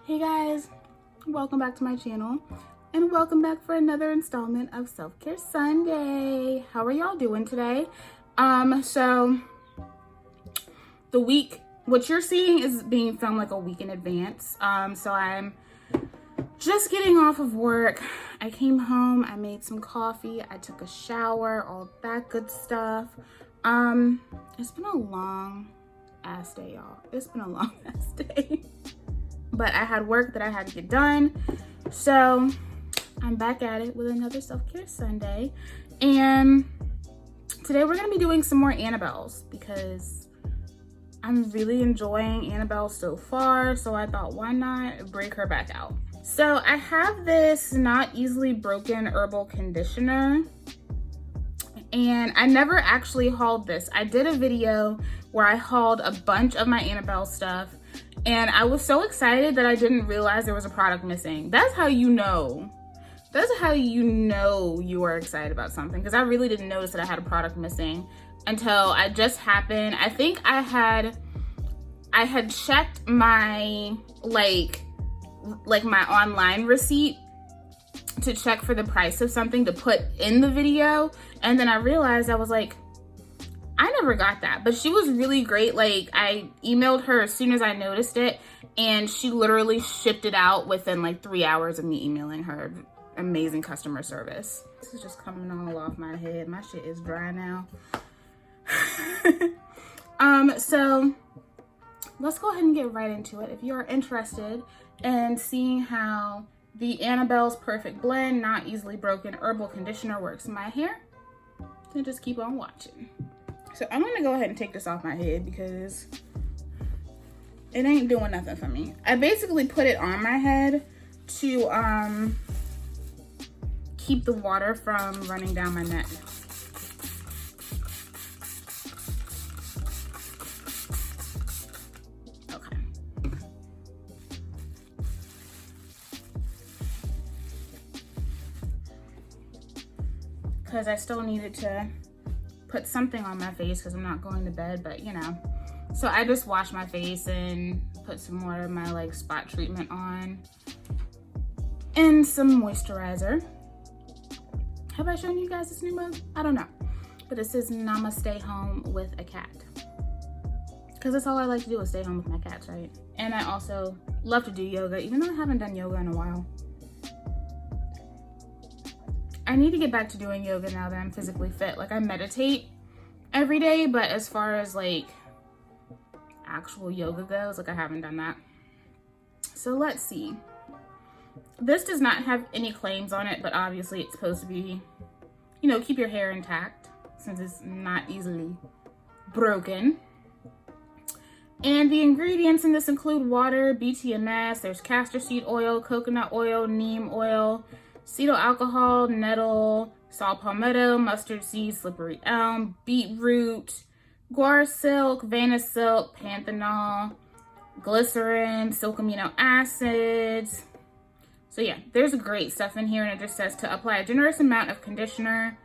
Hey guys, welcome back to my channel and welcome back for another installment of Self-Care Sunday. How are y'all doing today? So the week, what you're seeing is being filmed like a week in advance. So I'm just getting off of work. I came home, I made some coffee, I took a shower, all that good stuff. It's been a long ass day, y'all. It's been a long ass day. But I had work that I had to get done. So I'm back at it with another Self-Care Sunday. And today we're gonna be doing some more Annabelles because I'm really enjoying Annabelle so far. So I thought, why not break her back out? So I have this not easily broken herbal conditioner. And I never actually hauled this. I did a video where I hauled a bunch of my Annabelle stuff. And I was so excited that I didn't realize there was a product missing. That's how you know. That's how you know you are excited about something. Because I really didn't notice that I had a product missing until it just happened. I think I had checked my like my online receipt to check for the price of something to put in the video. And then I realized, I was like, I never got that, but she was really great. Like, I emailed her as soon as I noticed it, and she literally shipped it out within like 3 hours of me emailing her. Amazing customer service. This is just coming all off my head. My shit is dry now. So let's go ahead and get right into it. If you are interested in seeing how the Annabelle's Perfect Blend Not Easily Broken Herbal Conditioner works in my hair, then just keep on watching. So I'm gonna go ahead and take this off my head because it ain't doing nothing for me. I basically put it on my head to keep the water from running down my neck. Okay. Because I still needed to put something on my face because I'm not going to bed, but you know. So I just washed my face and put some more of my like spot treatment on and some moisturizer. Have I shown you guys this new mug? I don't know, but it says Namaste Home with a Cat, because that's all I like to do is stay home with my cats, right? And I also love to do yoga, even though I haven't done yoga in a while. I need to get back to doing yoga now that I'm physically fit. Like, I meditate every day, but as far as like actual yoga goes, like, I haven't done that. So let's see. This does not have any claims on it, but obviously it's supposed to be, you know, keep your hair intact since it's not easily broken. And the ingredients in this include water, BTMS, there's castor seed oil, coconut oil, neem oil, cetyl alcohol, nettle, saw palmetto, mustard seed, slippery elm, beetroot, guar silk, vanna silk, panthenol, glycerin, silk amino acids. So yeah, there's great stuff in here, and it just says to apply a generous amount of conditioner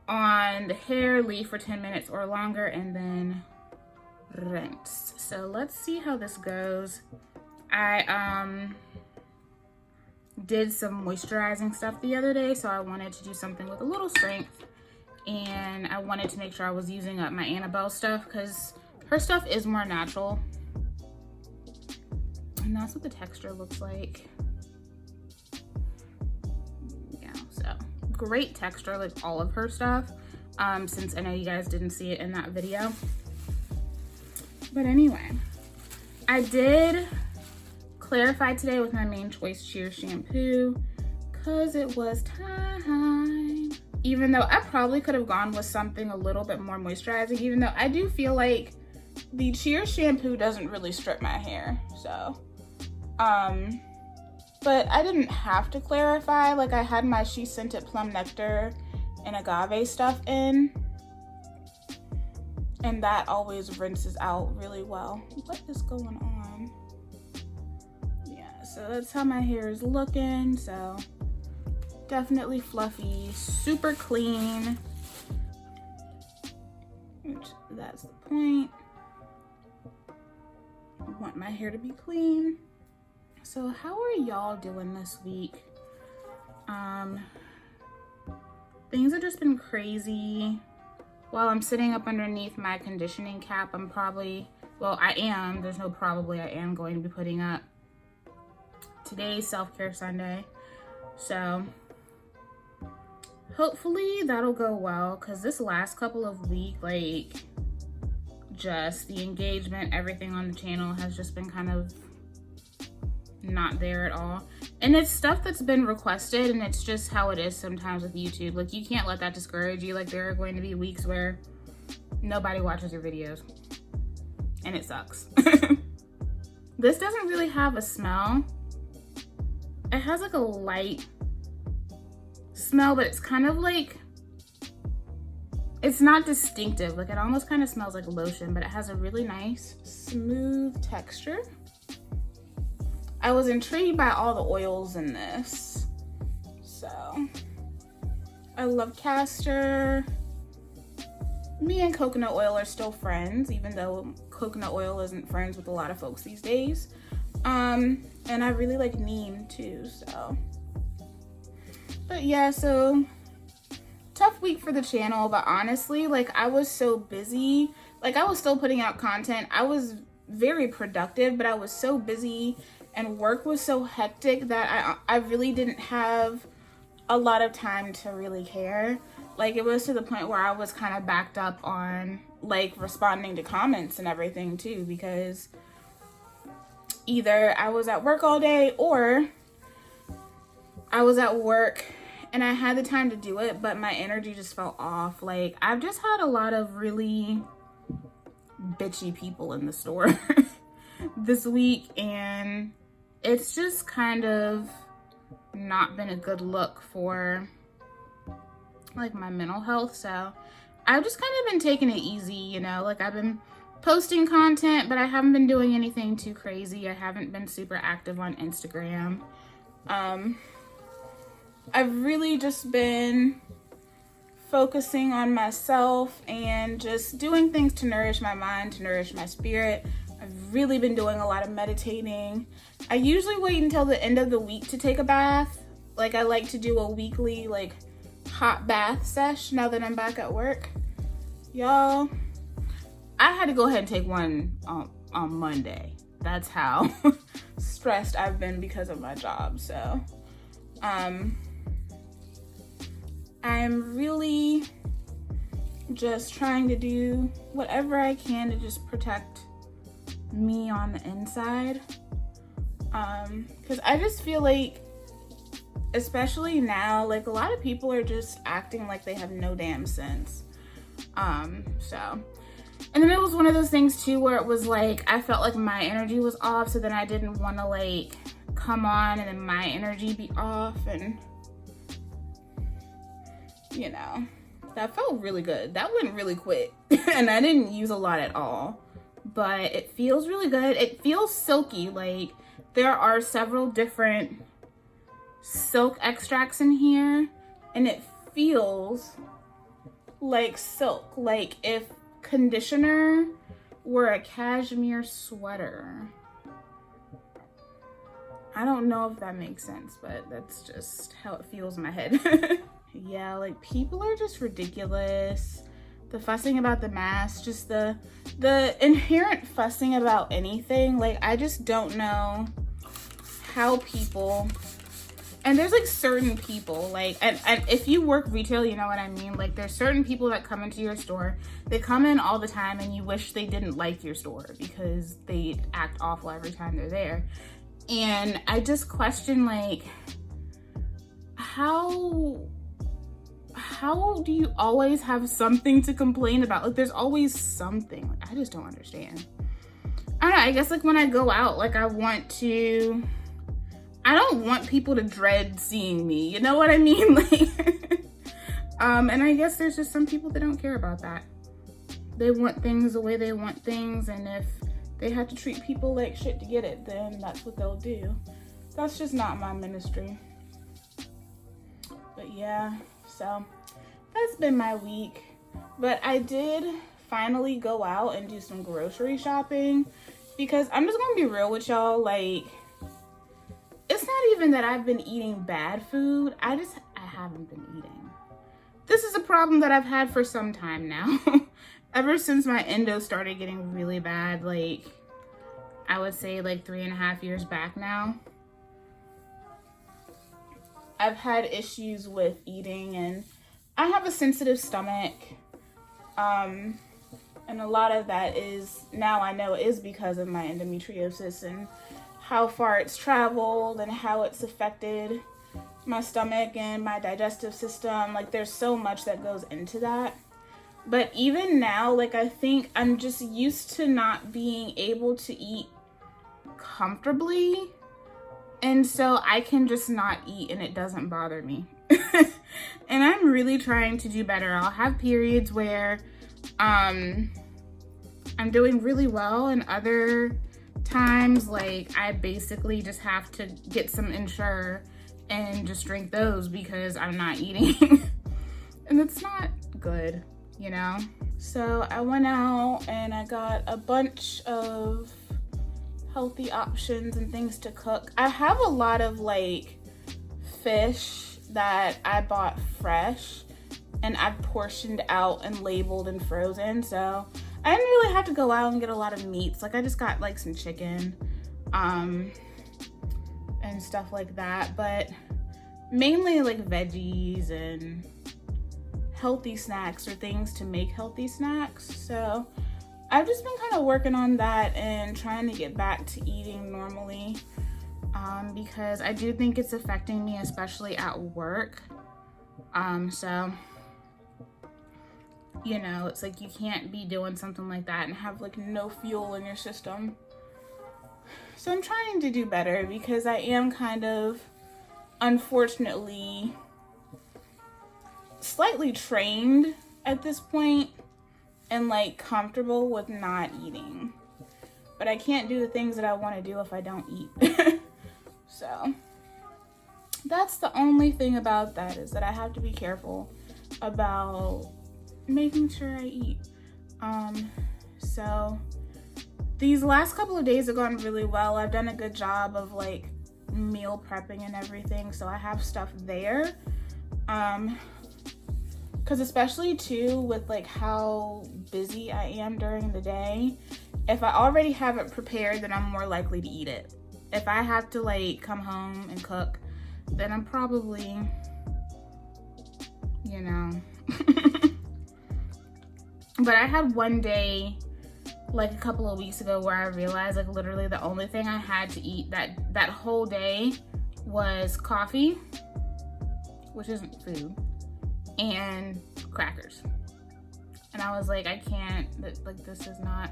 on the hair, leave for 10 minutes or longer, and then rinse. So let's see how this goes. I did some moisturizing stuff the other day, so I wanted to do something with a little strength, and I wanted to make sure I was using up my Annabelle stuff because her stuff is more natural, and that's what the texture looks like. Yeah, so great texture, like all of her stuff, since I know you guys didn't see it in that video. But anyway, I did clarify today with my Main Choice Sheer Shampoo because it was time. Even though I probably could have gone with something a little bit more moisturizing, even though I do feel like the Sheer Shampoo doesn't really strip my hair. So, but I didn't have to clarify. Like, I had my She Scented Plum Nectar and Agave stuff in, and that always rinses out really well. What is going on? So that's how my hair is looking. So definitely fluffy, super clean, which that's the point. I want my hair to be clean. So how are y'all doing this week? Things have just been crazy. While I'm sitting up underneath my conditioning cap, I'm probably, well, I am, there's no probably, I am going to be putting up today's self-care Sunday. So hopefully that'll go well, because this last couple of weeks, like, just the engagement, everything on the channel has just been kind of not there at all. And it's stuff that's been requested, and it's just how it is sometimes with YouTube. Like, you can't let that discourage you. Like, there are going to be weeks where nobody watches your videos, and it sucks. This doesn't really have a smell. It has like a light smell, but it's kind of like, it's not distinctive. Like, it almost kind of smells like lotion, but it has a really nice smooth texture. I was intrigued by all the oils in this. So I love castor. Me and coconut oil are still friends, even though coconut oil isn't friends with a lot of folks these days. And I really like neem too, so. But yeah, so tough week for the channel, but honestly, like, I was so busy. Like, I was still putting out content. I was very productive, but I was so busy and work was so hectic that I really didn't have a lot of time to really care. Like, it was to the point where I was kind of backed up on, like, responding to comments and everything too, because either I was at work all day or I was at work and I had the time to do it, but my energy just felt off. Like, I've just had a lot of really bitchy people in the store this week, and it's just kind of not been a good look for, like, my mental health. So I've just kind of been taking it easy, you know. Like, I've been posting content, but I haven't been doing anything too crazy. I haven't been super active on Instagram. I've really just been focusing on myself and just doing things to nourish my mind, to nourish my spirit. I've really been doing a lot of meditating. I usually wait until the end of the week to take a bath. Like, I like to do a weekly, like, hot bath sesh now that I'm back at work. Y'all, I had to go ahead and take one on Monday. That's how stressed I've been because of my job. So, I'm really just trying to do whatever I can to just protect me on the inside. Because I just feel like, especially now, like, a lot of people are just acting like they have no damn sense. So, and then it was one of those things too where it was like, I felt like my energy was off, so then I didn't want to, like, come on and then my energy be off, and you know, that felt really good. That went really quick and I didn't use a lot at all, but it feels really good. It feels silky. Like, there are several different silk extracts in here, and it feels like silk. Like if conditioner were a cashmere sweater. I don't know if that makes sense, but that's just how it feels in my head. Yeah, like, people are just ridiculous. The fussing about the mask, just the inherent fussing about anything. Like, I just don't know how people, and there's, like, certain people, like, and if you work retail, you know what I mean. Like, there's certain people that come into your store, they come in all the time and you wish they didn't like your store because they act awful every time they're there. And I just question, like, how do you always have something to complain about? Like, there's always something. Like, I just don't understand. I don't know, I guess, like, when I go out, like, I don't want people to dread seeing me, you know what I mean? Like, and I guess there's just some people that don't care about that. They want things the way they want things, and if they have to treat people like shit to get it, then that's what they'll do. That's just not my ministry. But yeah, so that's been my week. But I did finally go out and do some grocery shopping, because I'm just gonna be real with y'all. Like, it's not even that I've been eating bad food. I haven't been eating. This is a problem that I've had for some time now. Ever since my endo started getting really bad, like I would say like 3.5 years back now. I've had issues with eating, and I have a sensitive stomach. And a lot of that is, now I know, is because of my endometriosis and how far it's traveled and how it's affected my stomach and my digestive system. Like, there's so much that goes into that. But even now, like, I think I'm just used to not being able to eat comfortably. And so I can just not eat and it doesn't bother me. And I'm really trying to do better. I'll have periods where I'm doing really well, and other times, like, I basically just have to get some Ensure and just drink those because I'm not eating. And it's not good, you know? So I went out and I got a bunch of healthy options and things to cook. I have a lot of like fish that I bought fresh and I've portioned out and labeled and frozen, so I didn't really have to go out and get a lot of meats. Like, I just got like some chicken and stuff like that, but mainly like veggies and healthy snacks or things to make healthy snacks. So I've just been kind of working on that and trying to get back to eating normally, because I do think it's affecting me, especially at work. So, you know, it's like you can't be doing something like that and have like no fuel in your system. So I'm trying to do better because I am kind of, unfortunately, slightly trained at this point and like comfortable with not eating. But I can't do the things that I want to do if I don't eat. So that's the only thing about that, is that I have to be careful about making sure I eat. So these last couple of days have gone really well. I've done a good job of like meal prepping and everything, so I have stuff there. Because especially too with like how busy I am during the day, if I already have it prepared, then I'm more likely to eat it. If I have to like come home and cook, then I'm probably, you know. But I had one day like a couple of weeks ago where I realized like literally the only thing I had to eat that whole day was coffee, which isn't food, and crackers. And I was like, I can't, like, this is not.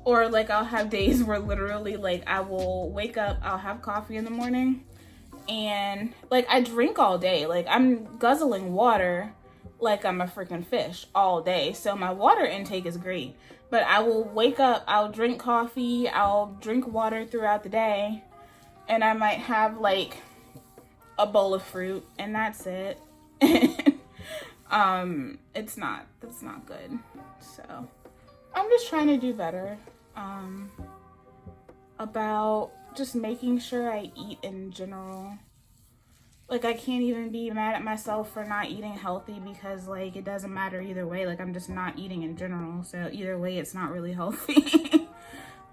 Or like I'll have days where literally like I will wake up, I'll have coffee in the morning, and like I drink all day. Like, I'm guzzling water like I'm a freaking fish all day. So my water intake is great. But I will wake up, I'll drink coffee, I'll drink water throughout the day, and I might have like a bowl of fruit, and that's it. That's not good. So I'm just trying to do better about just making sure I eat in general. Like, I can't even be mad at myself for not eating healthy because like it doesn't matter either way. Like, I'm just not eating in general, so either way it's not really healthy.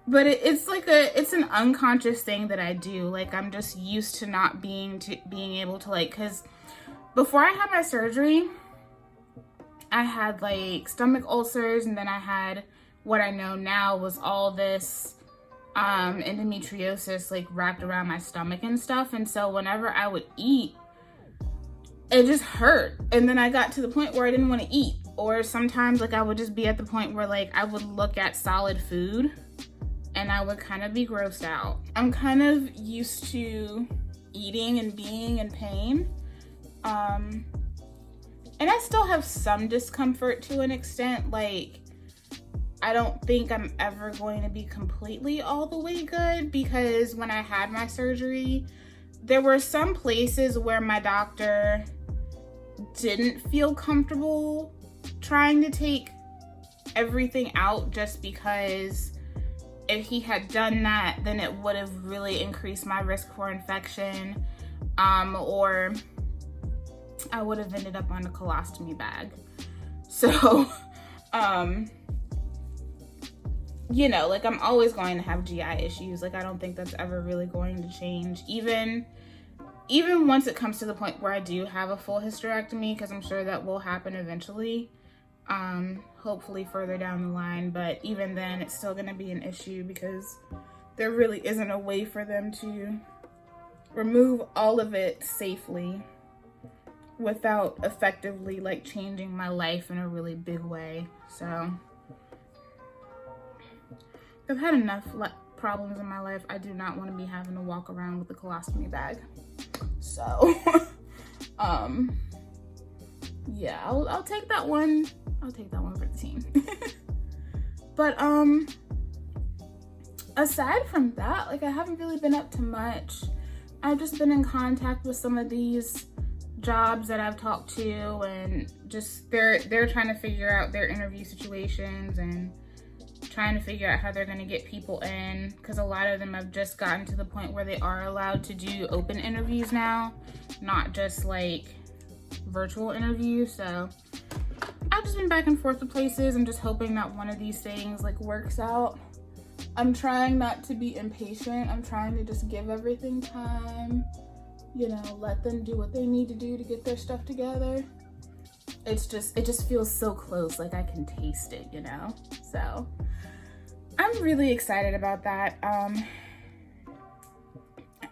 But it's like it's an unconscious thing that I do. Like, I'm just used to not being able to, like, because before I had my surgery, I had like stomach ulcers, and then I had what I know now was all this endometriosis like wrapped around my stomach and stuff. And so whenever I would eat, it just hurt. And then I got to the point where I didn't want to eat. Or sometimes like I would just be at the point where like I would look at solid food and I would kind of be grossed out. I'm kind of used to eating and being in pain. And I still have some discomfort to an extent. Like, I don't think I'm ever going to be completely all the way good, because when I had my surgery, there were some places where my doctor didn't feel comfortable trying to take everything out just because if he had done that, then it would have really increased my risk for infection, or I would have ended up on a colostomy bag. So, you know, like, I'm always going to have GI issues. Like, I don't think that's ever really going to change. Even once it comes to the point where I do have a full hysterectomy, because I'm sure that will happen eventually, hopefully further down the line. But even then, it's still going to be an issue because there really isn't a way for them to remove all of it safely without effectively, like, changing my life in a really big way. So I've had enough problems in my life. I do not want to be having to walk around with a colostomy bag. So, yeah, I'll take that one. I'll take that one for the team. But, aside from that, like, I haven't really been up to much. I've just been in contact with some of these jobs that I've talked to, and just they're trying to figure out their interview situations and trying to figure out how they're going to get people in, because a lot of them have just gotten to the point where they are allowed to do open interviews now, not just like virtual interviews. So I've just been back and forth to places and just hoping that one of these things like works out. I'm trying not to be impatient. I'm trying to just give everything time, you know, let them do what they need to do to get their stuff together. It just feels so close, like I can taste it, you know? So I'm really excited about that.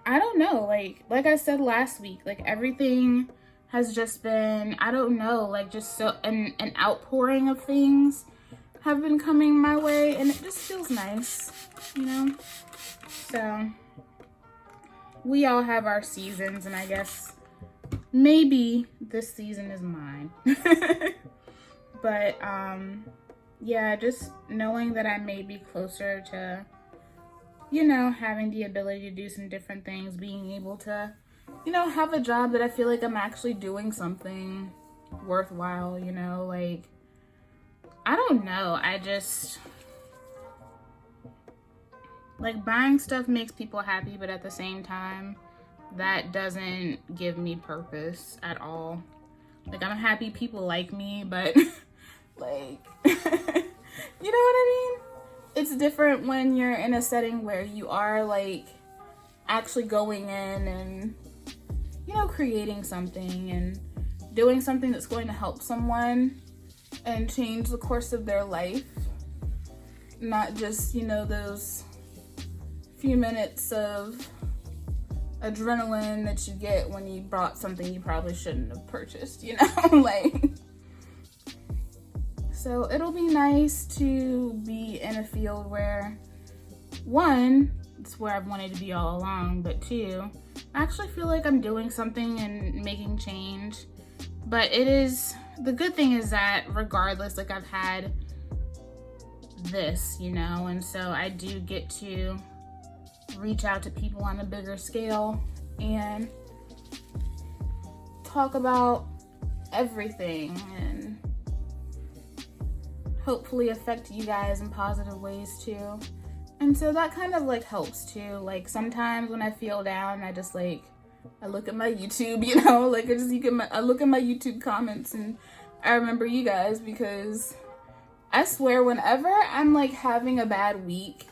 I don't know, like I said last week, like everything has just been, I don't know, like just so an outpouring of things have been coming my way, and it just feels nice, you know? So we all have our seasons, and I guess maybe this season is mine. But yeah, just knowing that I may be closer to, you know, having the ability to do some different things, being able to, you know, have a job that I feel like I'm actually doing something worthwhile, you know, like, I don't know, I just, like, buying stuff makes people happy, but at the same time, that doesn't give me purpose at all. Like, I'm happy people like me, but like, you know what I mean? It's different when you're in a setting where you are like actually going in and, you know, creating something and doing something that's going to help someone and change the course of their life. Not just, you know, those few minutes of adrenaline that you get when you bought something you probably shouldn't have purchased, you know? Like, so it'll be nice to be in a field where, one, it's where I've wanted to be all along, but two, I actually feel like I'm doing something and making change. But it is, the good thing is that regardless, like, I've had this, you know, and so I do get to reach out to people on a bigger scale and talk about everything and hopefully affect you guys in positive ways too. And so that kind of like helps too. Like sometimes when I feel down, I just like, I look at my YouTube, you know, like I look at my YouTube comments and I remember you guys, because I swear whenever I'm like having a bad week,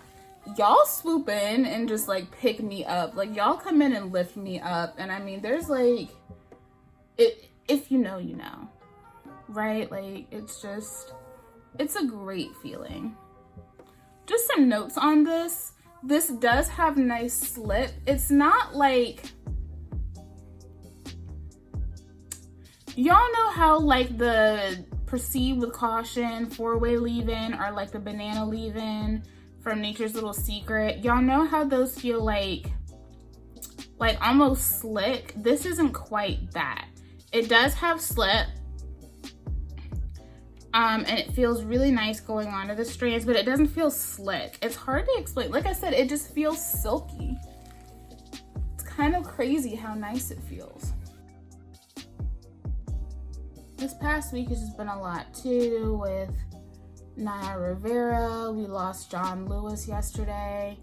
y'all swoop in and just like pick me up. Like y'all come in and lift me up. And I mean, there's like, if you know, you know, right? Like it's a great feeling. Just some notes on this. This does have nice slip. It's not like, y'all know how like the Proceed with Caution 4-way leave-in or like the banana leave-in from Nature's Little Secret. Y'all know how those feel like almost slick. This isn't quite that. It does have slip. And it feels really nice going onto the strands, but it doesn't feel slick. It's hard to explain. Like I said, it just feels silky. It's kind of crazy how nice it feels. This past week has just been a lot too, with Naya Rivera. We lost John Lewis yesterday.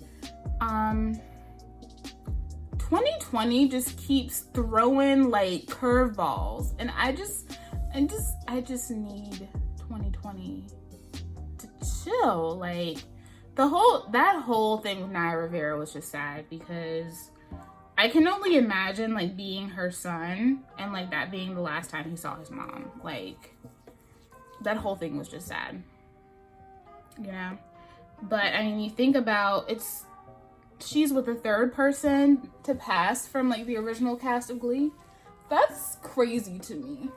2020 just keeps throwing like curveballs, and I just need 2020 to chill. Like that whole thing with Naya Rivera was just sad, because I can only imagine like being her son and like that being the last time he saw his mom. Like that whole thing was just sad, you know? But I mean, you think about she's with the third person to pass from like the original cast of Glee. That's crazy to me.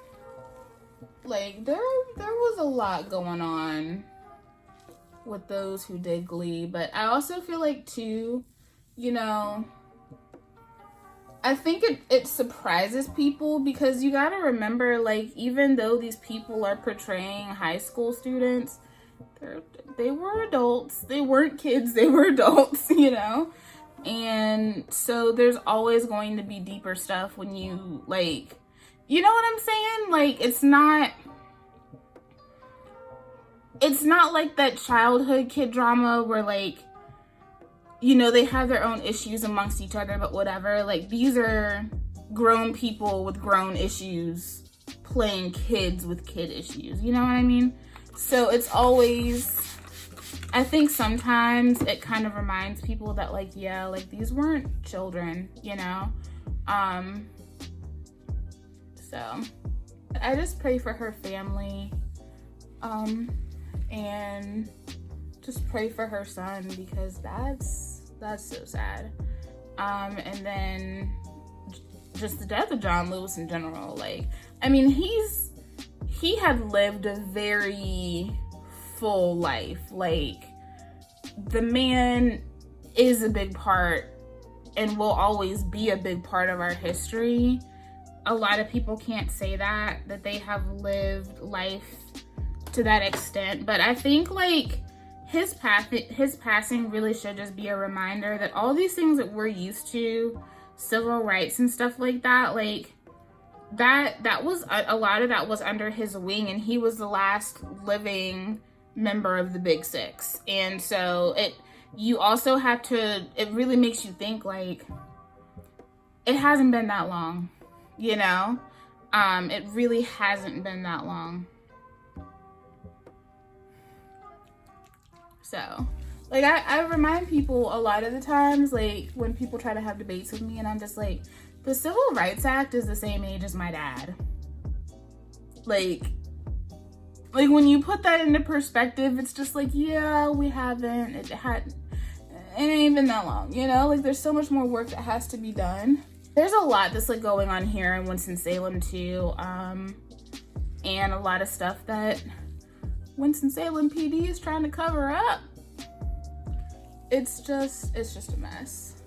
Like there was a lot going on with those who did Glee, but I also feel like too, you know, I think it surprises people, because you gotta remember, like, even though these people are portraying high school students, they were adults. They weren't kids, they were adults, you know? And so there's always going to be deeper stuff when you, like, you know what I'm saying? Like, it's not like that childhood kid drama where, like, you know, they have their own issues amongst each other, but whatever. Like, these are grown people with grown issues playing kids with kid issues. You know what I mean? So it's always, I think sometimes it kind of reminds people that, like, yeah, like, these weren't children, you know? So I just pray for her family, and just pray for her son, because that's so sad. And then just the death of John Lewis in general. Like, I mean, he had lived a very full life. Like, the man is a big part and will always be a big part of our history. A lot of people can't say that they have lived life to that extent, but I think, like, his passing really should just be a reminder that all these things that we're used to, civil rights and stuff like that, like, that was a lot of that was under his wing, and he was the last living member of the Big Six. And so you also have to, it really makes you think, like, it hasn't been that long, you know? It really hasn't been that long. So, like, I remind people a lot of the times, like, when people try to have debates with me, and I'm just like, the Civil Rights Act is the same age as my dad. Like when you put that into perspective, it's just like, yeah, we haven't, it ain't been that long, you know? Like, there's so much more work that has to be done. There's a lot that's, like, going on here in Winston-Salem too, and a lot of stuff that Winston-Salem PD is trying to cover up. It's just a mess.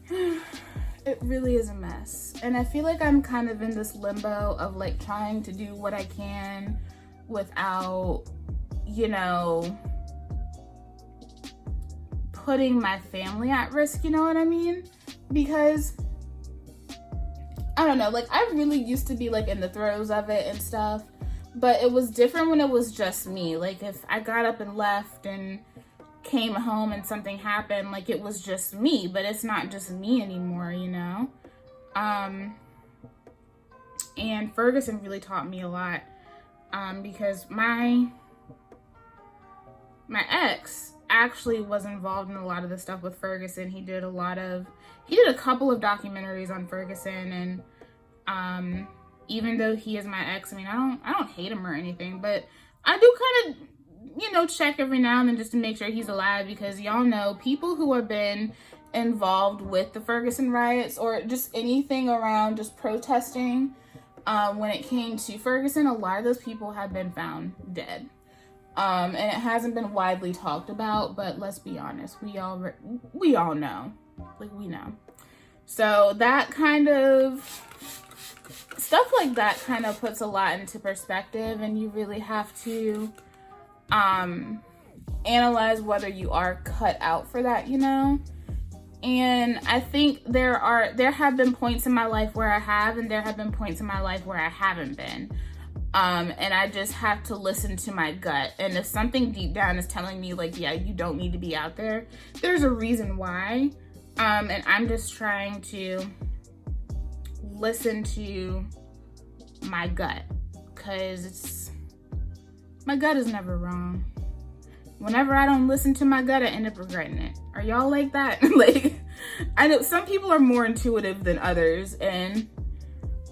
It really is a mess. And I feel like I'm kind of in this limbo of, like, trying to do what I can without, you know, putting my family at risk, you know what I mean? Because, I don't know, like, I really used to be, like, in the throes of it and stuff. But it was different when it was just me. Like, if I got up and left and came home and something happened, like, it was just me. But it's not just me anymore, you know? And Ferguson really taught me a lot. Because my ex actually was involved in a lot of the stuff with Ferguson. He did a couple of documentaries on Ferguson, and even though he is my ex, I mean, I don't hate him or anything, but I do kind of, you know, check every now and then just to make sure he's alive, because y'all know people who have been involved with the Ferguson riots or just anything around just protesting, when it came to Ferguson, a lot of those people have been found dead. And it hasn't been widely talked about, but let's be honest, we all know, like, we know. So that kind of stuff like that kind of puts a lot into perspective, and you really have to analyze whether you are cut out for that, you know? And I think there have been points in my life where I have, and there have been points in my life where I haven't been. And I just have to listen to my gut. And if something deep down is telling me like, yeah, you don't need to be out there, there's a reason why. And I'm just trying to listen to my gut, because my gut is never wrong. Whenever I don't listen to my gut, I end up regretting it. Are y'all like that? Like, I know some people are more intuitive than others, and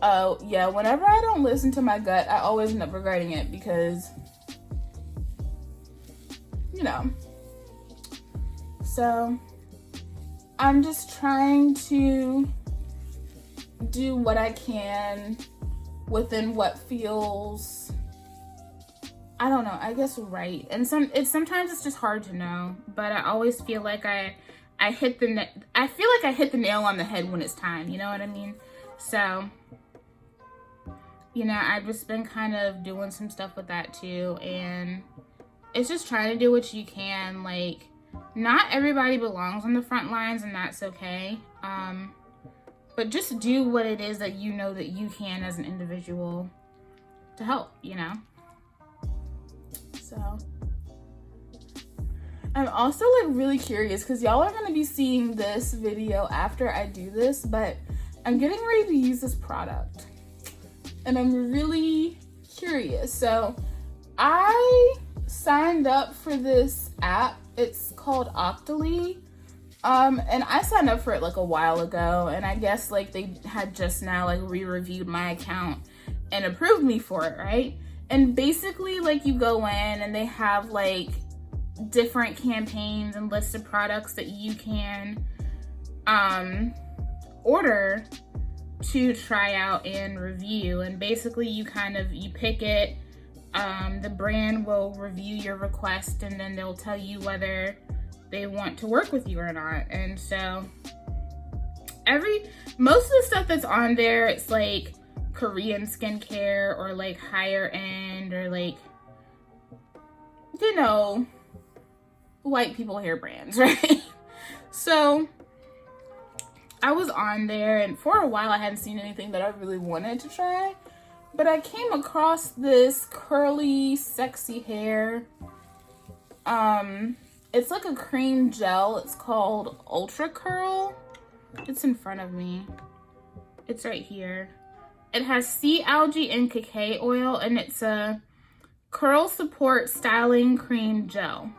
yeah, whenever I don't listen to my gut, I always end up regretting it, because, you know. So I'm just trying to do what I can within what feels, I don't know, I guess right. And sometimes it's just hard to know, but I always feel like I hit the nail on the head when it's time, you know what I mean? So, you know, I've just been kind of doing some stuff with that too, and it's just trying to do what you can. Like, not everybody belongs on the front lines, and that's okay. But just do what it is that you know that you can as an individual to help, you know? So I'm also like really curious, because y'all are going to be seeing this video after I do this, but I'm getting ready to use this product and I'm really curious. So I signed up for this app. It's called Octoly. And I signed up for it like a while ago, and I guess like they had just now like re-reviewed my account and approved me for it, right? And basically like you go in and they have like different campaigns and lists of products that you can order to try out and review. And basically you pick it, the brand will review your request, and then they'll tell you whether they want to work with you or not. And so most of the stuff that's on there, it's like Korean skincare or like higher end or like, you know, white people hair brands, right? So I was on there, and for a while I hadn't seen anything that I really wanted to try, but I came across this curly, sexy hair. It's like a cream gel. It's called Ultra Curl. It's in front of me. It's right here. It has sea algae and cacao oil, and it's a curl support styling cream gel.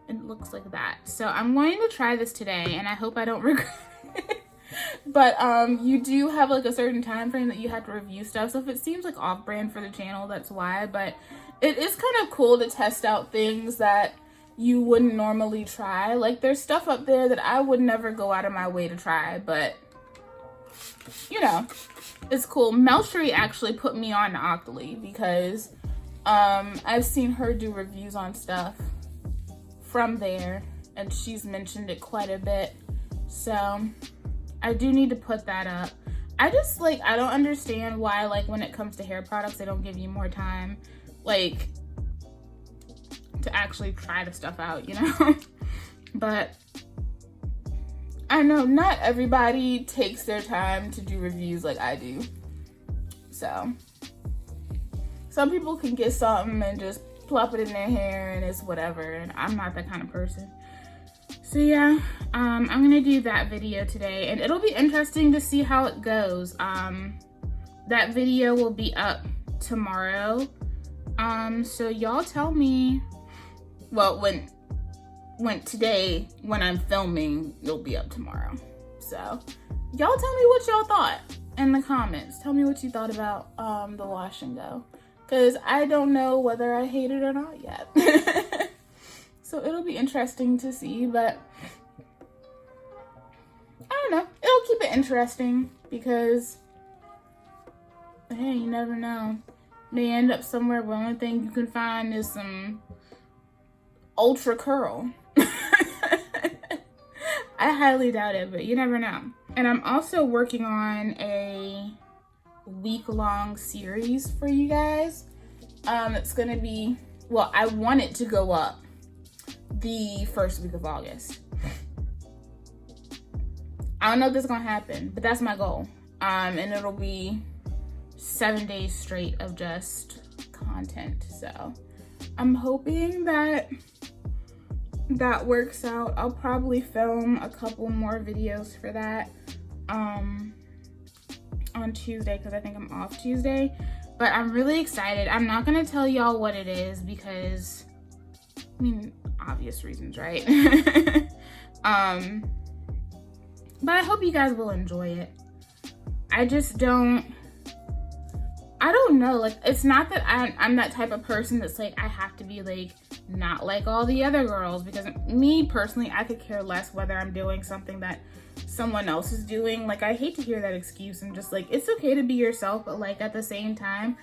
It looks like that. So I'm going to try this today, and I hope I don't regret it. But you do have like a certain time frame that you have to review stuff. So if it seems like off-brand for the channel, that's why. But it is kind of cool to test out things that you wouldn't normally try. Like, there's stuff up there that I would never go out of my way to try, but you know, it's cool. Melchery actually put me on to Octoly because I've seen her do reviews on stuff from there, and she's mentioned it quite a bit. So I do need to put that up. I just like, I don't understand why, like, when it comes to hair products, they don't give you more time, like, to actually try the stuff out, you know? But I know not everybody takes their time to do reviews like I do. So some people can get something and just plop it in their hair and it's whatever, and I'm not that kind of person. So yeah, I'm gonna do that video today, and it'll be interesting to see how it goes. That video will be up tomorrow. So y'all tell me, well, when today, when I'm filming, it'll be up tomorrow. So y'all tell me what y'all thought in the comments. Tell me what you thought about the wash and go, because I don't know whether I hate it or not yet. So it'll be interesting to see, but I don't know. It'll keep it interesting because, hey, you never know. May end up somewhere where the only thing you can find is some ultra curl. I highly doubt it, but you never know. And I'm also working on a week-long series for you guys. It's gonna be, well, I want it to go up the first week of August. I don't know if this is gonna happen, but that's my goal. And it'll be 7 days straight of just content. So I'm hoping that that works out. I'll probably film a couple more videos for that on Tuesday, because I think I'm off Tuesday. But I'm really excited. I'm not gonna tell y'all what it is because, I mean, obvious reasons, right? But I hope you guys will enjoy it. I don't know, like, it's not that I'm that type of person that's like, I have to be like, not like all the other girls, because me personally, I could care less whether I'm doing something that someone else is doing. Like, I hate to hear that excuse. I'm just like, it's okay to be yourself, but like at the same time,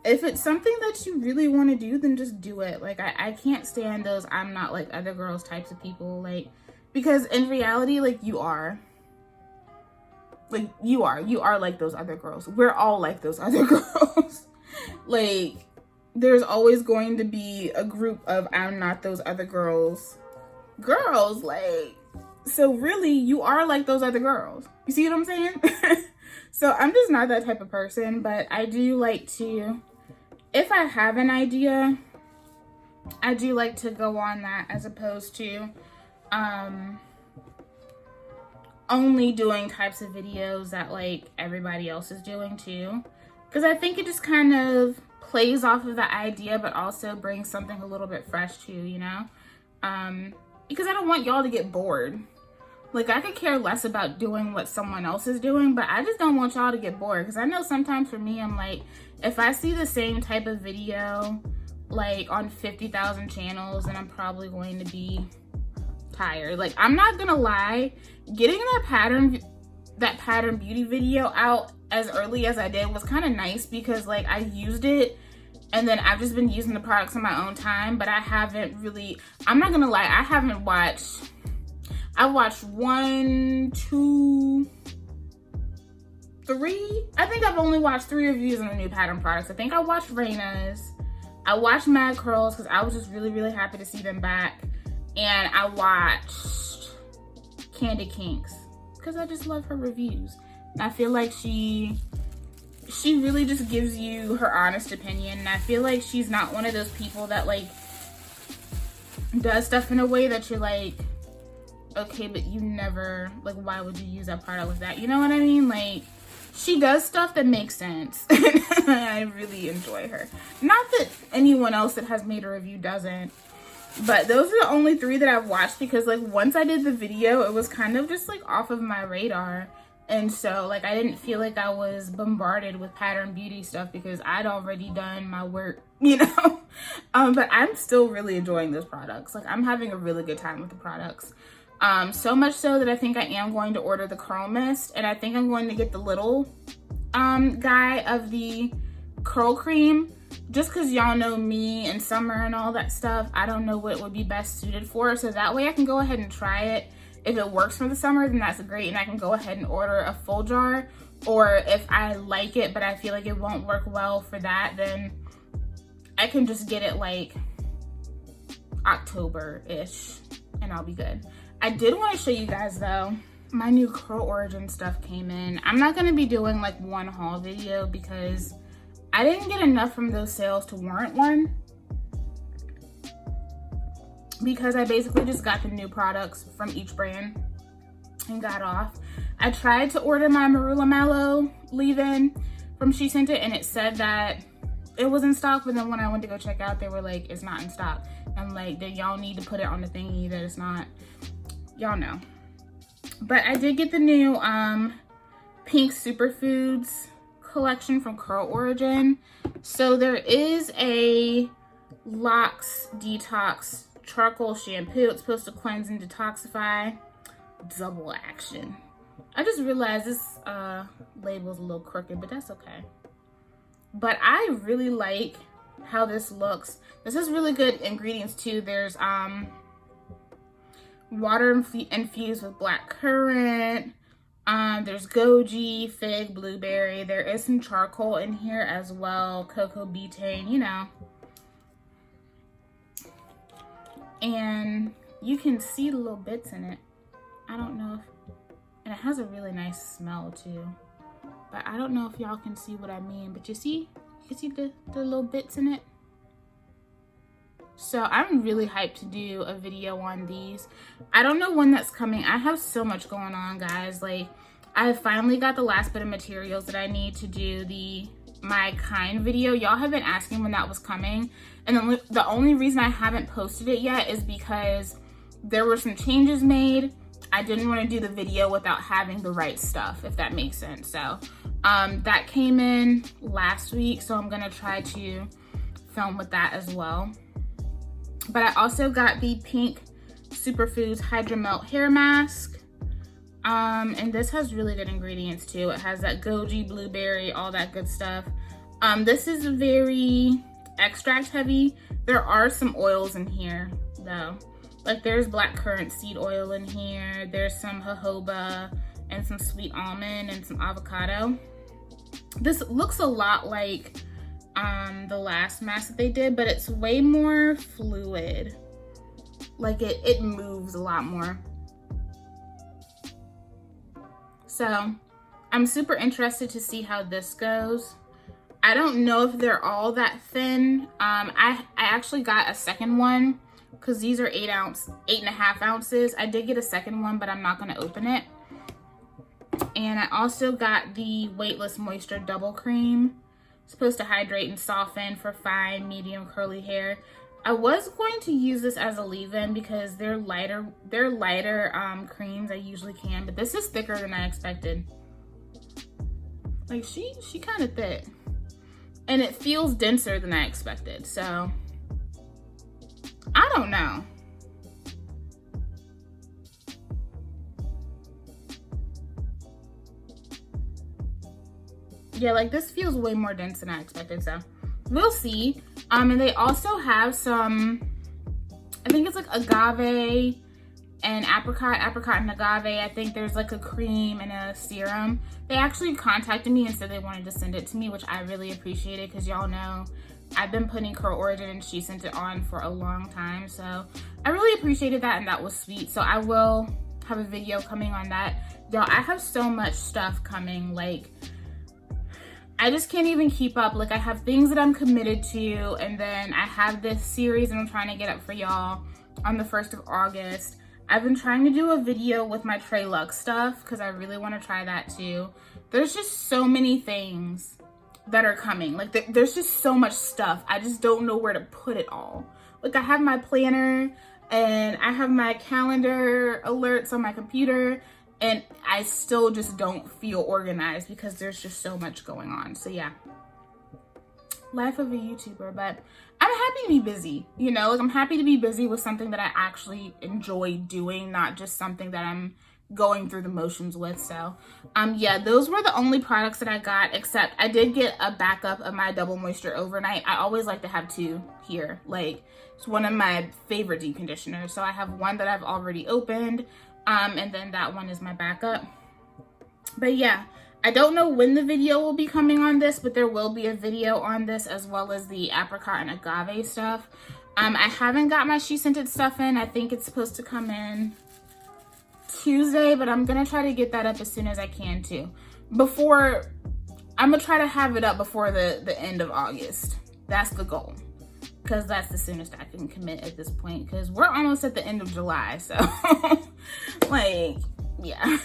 if it's something that you really want to do, then just do it. Like, I can't stand those I'm not like other girls types of people, like, because in reality, like, you are like those other girls. We're all like those other girls. Like, there's always going to be a group of I'm not those other girls, like, so really you are like those other girls. You see what I'm saying? So I'm just not that type of person, but I do like to, if I have an idea, I do like to go on that, as opposed to only doing types of videos that like everybody else is doing too, because I think it just kind of plays off of the idea, but also brings something a little bit fresh too, you know? Because I don't want y'all to get bored. Like, I could care less about doing what someone else is doing, but I just don't want y'all to get bored, because I know sometimes for me, I'm like, if I see the same type of video like on 50,000 channels, then I'm probably going to be tired. Like, I'm not gonna lie, getting that pattern beauty video out as early as I did was kind of nice, because like I used it and then I've just been using the products on my own time, but I haven't really, I'm not gonna lie, I watched 1, 2, 3, I think I've only watched 3 reviews on the new pattern products. I think I watched Raina's, I watched Mad Curls because I was just really happy to see them back, and I watched Candy Kinks because I just love her reviews. I feel like she really just gives you her honest opinion, and I feel like she's not one of those people that like does stuff in a way that you're like, okay, but you never, like, why would you use that product with that? You know what I mean? Like, she does stuff that makes sense. I really enjoy her. Not that anyone else that has made a review doesn't, but those are the only 3 that I've watched, because like once I did the video, it was kind of just like off of my radar. And so like I didn't feel like I was bombarded with pattern beauty stuff because I'd already done my work, you know? But I'm still really enjoying those products. Like, I'm having a really good time with the products. So much so that I think I am going to order the curl mist, and I think I'm going to get the little guy of the curl cream, just because y'all know me and summer and all that stuff. I don't know what would be best suited for it, so that way I can go ahead and try it. If it works for the summer, then that's great, and I can go ahead and order a full jar. Or if I like it but I feel like it won't work well for that, then I can just get it like October-ish and I'll be good. I did want to show you guys though, my new Curl Origin stuff came in. I'm not going to be doing like one haul video because I didn't get enough from those sales to warrant one, because I basically just got the new products from each brand and got off. I tried to order my Marula Mallow leave-in from She Sent It, and it said that it was in stock, but then when I went to go check out, they were like, it's not in stock. I'm like, then y'all need to put it on the thingy that it's not. Y'all know. But I did get the new Pink Superfoods collection from Curl Origin. So there is a Locks Detox charcoal shampoo. It's supposed to cleanse and detoxify. Double action. I just realized this label's a little crooked, but that's okay. But I really like how this looks. This has really good ingredients too. There's water infused with black currant. There's goji, fig, blueberry. There is some charcoal in here as well. Cocoa betaine, you know. And you can see the little bits in it. I don't know if, and it has a really nice smell too. but I don't know if y'all can see what I mean, but you can see the little bits in it. So I'm really hyped to do a video on these. I don't know when that's coming. I have so much going on, guys. Like, I finally got the last bit of materials that I need to do my kind video. Y'all have been asking when that was coming, and the only reason I haven't posted it yet is because there were some changes made. I didn't want to do the video without having the right stuff, if that makes sense. So that came in last week, so I'm gonna try to film with that as well. But I also got the pink Superfoods Hydro Melt hair mask. And this has really good ingredients too. It has that goji, blueberry, all that good stuff. This is very extract heavy. There are some oils in here though. Like there's black currant seed oil in here. There's some jojoba and some sweet almond and some avocado. This looks a lot like the last mask that they did, but it's way more fluid. Like it moves a lot more. So I'm super interested to see how this goes. I don't know if they're all that thin. I actually got a second one because these are 8.5 ounces. I did get a second one, but I'm not gonna open it. And I also got the Weightless Moisture Double Cream. It's supposed to hydrate and soften for fine, medium, curly hair. I was going to use this as a leave-in because they're lighter creams. I usually can, but this is thicker than I expected. Like she kind of thick, and it feels denser than I expected. So I don't know. Yeah, like this feels way more dense than I expected, so we'll see. And they also have some, I think it's like agave and apricot and agave. I think there's like a cream and a serum. They actually contacted me and said they wanted to send it to me, which I really appreciated because y'all know I've been putting Curl Origin and She Sent It on for a long time. So I really appreciated that, and that was sweet. So I will have a video coming on that. Y'all, I have so much stuff coming. Like, I just can't even keep up. Like, I have things that I'm committed to, and then I have this series that I'm trying to get up for y'all on the 1st of August. I've been trying to do a video with my Trey Luxe stuff because I really want to try that too. There's just so many things that are coming. Like, there's just so much stuff. I just don't know where to put it all. Like, I have my planner and I have my calendar alerts on my computer, and I still just don't feel organized because there's just so much going on. So yeah, life of a YouTuber, but I'm happy to be busy, you know? Like, I'm happy to be busy with something that I actually enjoy doing, not just something that I'm going through the motions with. So yeah, those were the only products that I got, except I did get a backup of my Double Moisture Overnight. I always like to have two here. Like, it's one of my favorite deep conditioners. So I have one that I've already opened, and then that one is my backup. But yeah, I don't know when the video will be coming on this, but there will be a video on this, as well as the apricot and agave stuff. I haven't got my She Sent It stuff in. I think it's supposed to come in Tuesday, but I'm gonna try to get that up as soon as I can too. I'm gonna try to have it up before the end of August. That's the goal, because that's the soonest I can commit at this point, because we're almost at the end of July. So like, yeah.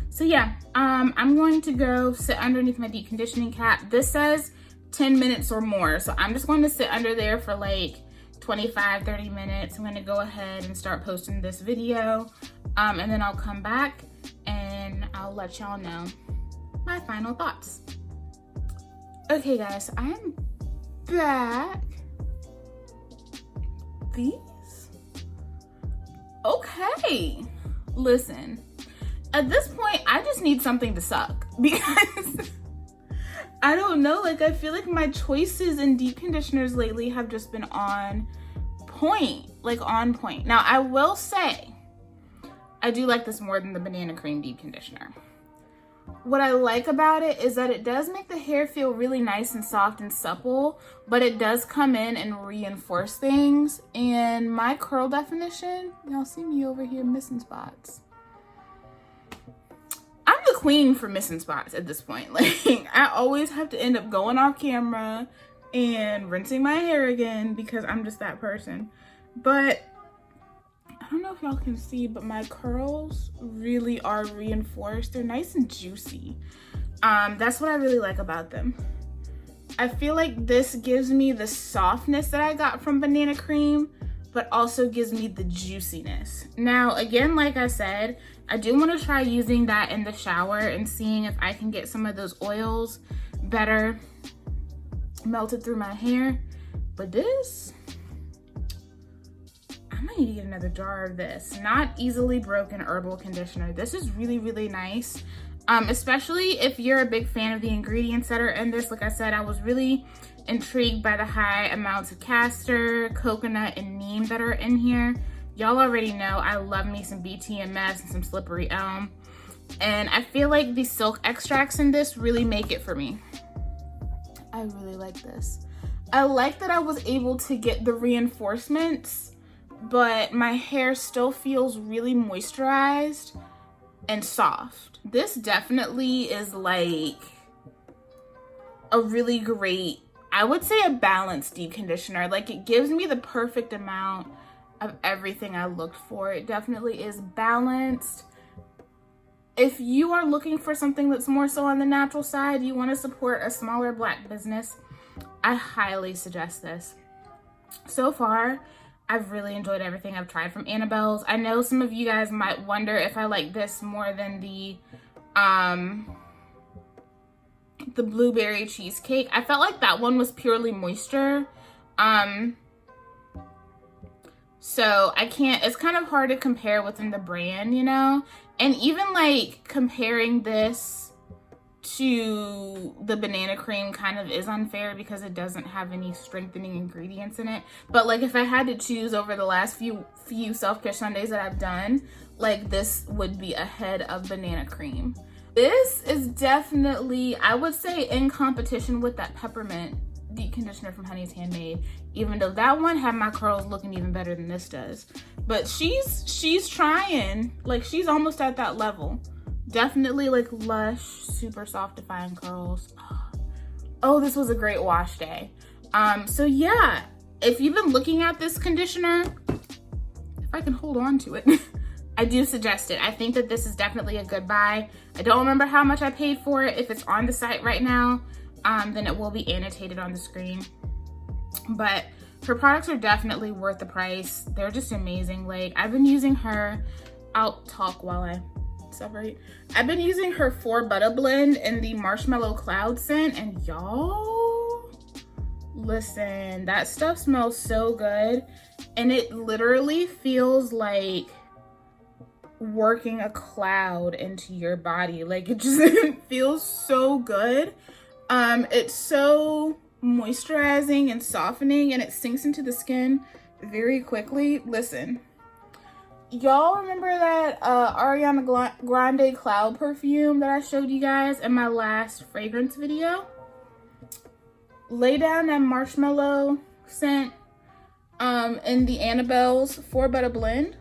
So yeah, I'm going to go sit underneath my deep conditioning cap. This says 10 minutes or more, so I'm just going to sit under there for like 25-30 minutes. I'm going to go ahead and start posting this video, and then I'll come back and I'll let y'all know my final thoughts. Okay guys, I am back. These? Okay, listen. At this point, I just need something to suck, because I don't know, like, I feel like my choices in deep conditioners lately have just been on point, like on point. Now, I will say, I do like this more than the banana cream deep conditioner. What I like about it is that it does make the hair feel really nice and soft and supple, but it does come in and reinforce things. And my curl definition, y'all see me over here missing spots. I'm the queen for missing spots at this point. Like, I always have to end up going off camera and rinsing my hair again because I'm just that person. But I don't know if y'all can see, but my curls really are reinforced. They're nice and juicy. That's what I really like about them. I feel like this gives me the softness that I got from banana cream, but also gives me the juiciness. Now, again, like I said, I do want to try using that in the shower and seeing if I can get some of those oils better melted through my hair. But this, I might need to get another jar of this. Not easily broken herbal conditioner. This is really, really nice. Especially if you're a big fan of the ingredients that are in this. Like I said, I was really intrigued by the high amounts of castor, coconut, and neem that are in here. Y'all already know I love me some BTMS and some slippery elm. And I feel like the silk extracts in this really make it for me. I really like this. I like that I was able to get the reinforcements, but my hair still feels really moisturized and soft. This definitely is like a really great, I would say a balanced deep conditioner. Like, it gives me the perfect amount of everything I looked for. It definitely is balanced. If you are looking for something that's more so on the natural side, you want to support a smaller Black business, I highly suggest this. So far, I've really enjoyed everything I've tried from Annabelle's. I know some of you guys might wonder if I like this more than the blueberry cheesecake. I felt like that one was purely moisture. So I can't, it's kind of hard to compare within the brand, you know? And even like comparing this to the banana cream kind of is unfair because it doesn't have any strengthening ingredients in it. But like, if I had to choose over the last few self-care Sundays that I've done, like, this would be ahead of banana cream. This is definitely, I would say, in competition with that peppermint deep conditioner from Honey's Handmade, even though that one had my curls looking even better than this does. But she's trying, like, she's almost at that level. Definitely like lush, super soft define curls. Oh, this was a great wash day. So yeah, if you've been looking at this conditioner, if I can hold on to it, I do suggest it. I think that this is definitely a good buy. I don't remember how much I paid for it. If it's on the site right now, then it will be annotated on the screen. But her products are definitely worth the price. They're just amazing. Like, I've been using her, I'll talk while I separate. I've been using her 4 Butter Blend in the Marshmallow Cloud scent, and y'all, listen, that stuff smells so good. And it literally feels like working a cloud into your body. Like, it just feels so good. It's so moisturizing and softening, and it sinks into the skin very quickly. Listen, y'all remember that Ariana Grande Cloud perfume that I showed you guys in my last fragrance video? Lay down that marshmallow scent in the Annabelle's 4 Butter Blend,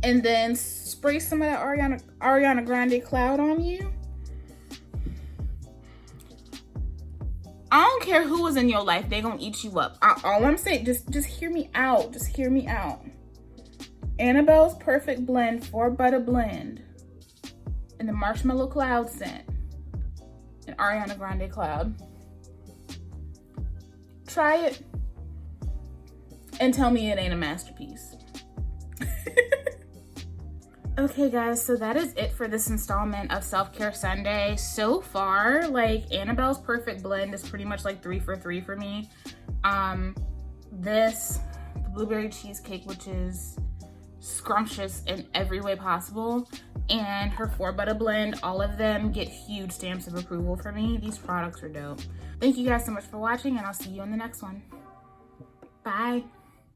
and then spray some of that Ariana Grande Cloud on you. I don't care who is in your life, they gonna eat you up. All I'm saying, just hear me out. Just hear me out. Annabelle's Perfect Blend 4 Butter Blend in the Marshmallow Cloud scent and Ariana Grande Cloud. Try it and tell me it ain't a masterpiece. Okay guys, so that is it for this installment of Self-Care Sunday. So far, like, Annabelle's Perfect Blend is pretty much like 3 for 3 for me. The blueberry cheesecake, which is scrumptious in every way possible, and her 4 Butter Blend, all of them get huge stamps of approval for me. These products are dope. Thank you guys so much for watching, and I'll see you in the next one. Bye.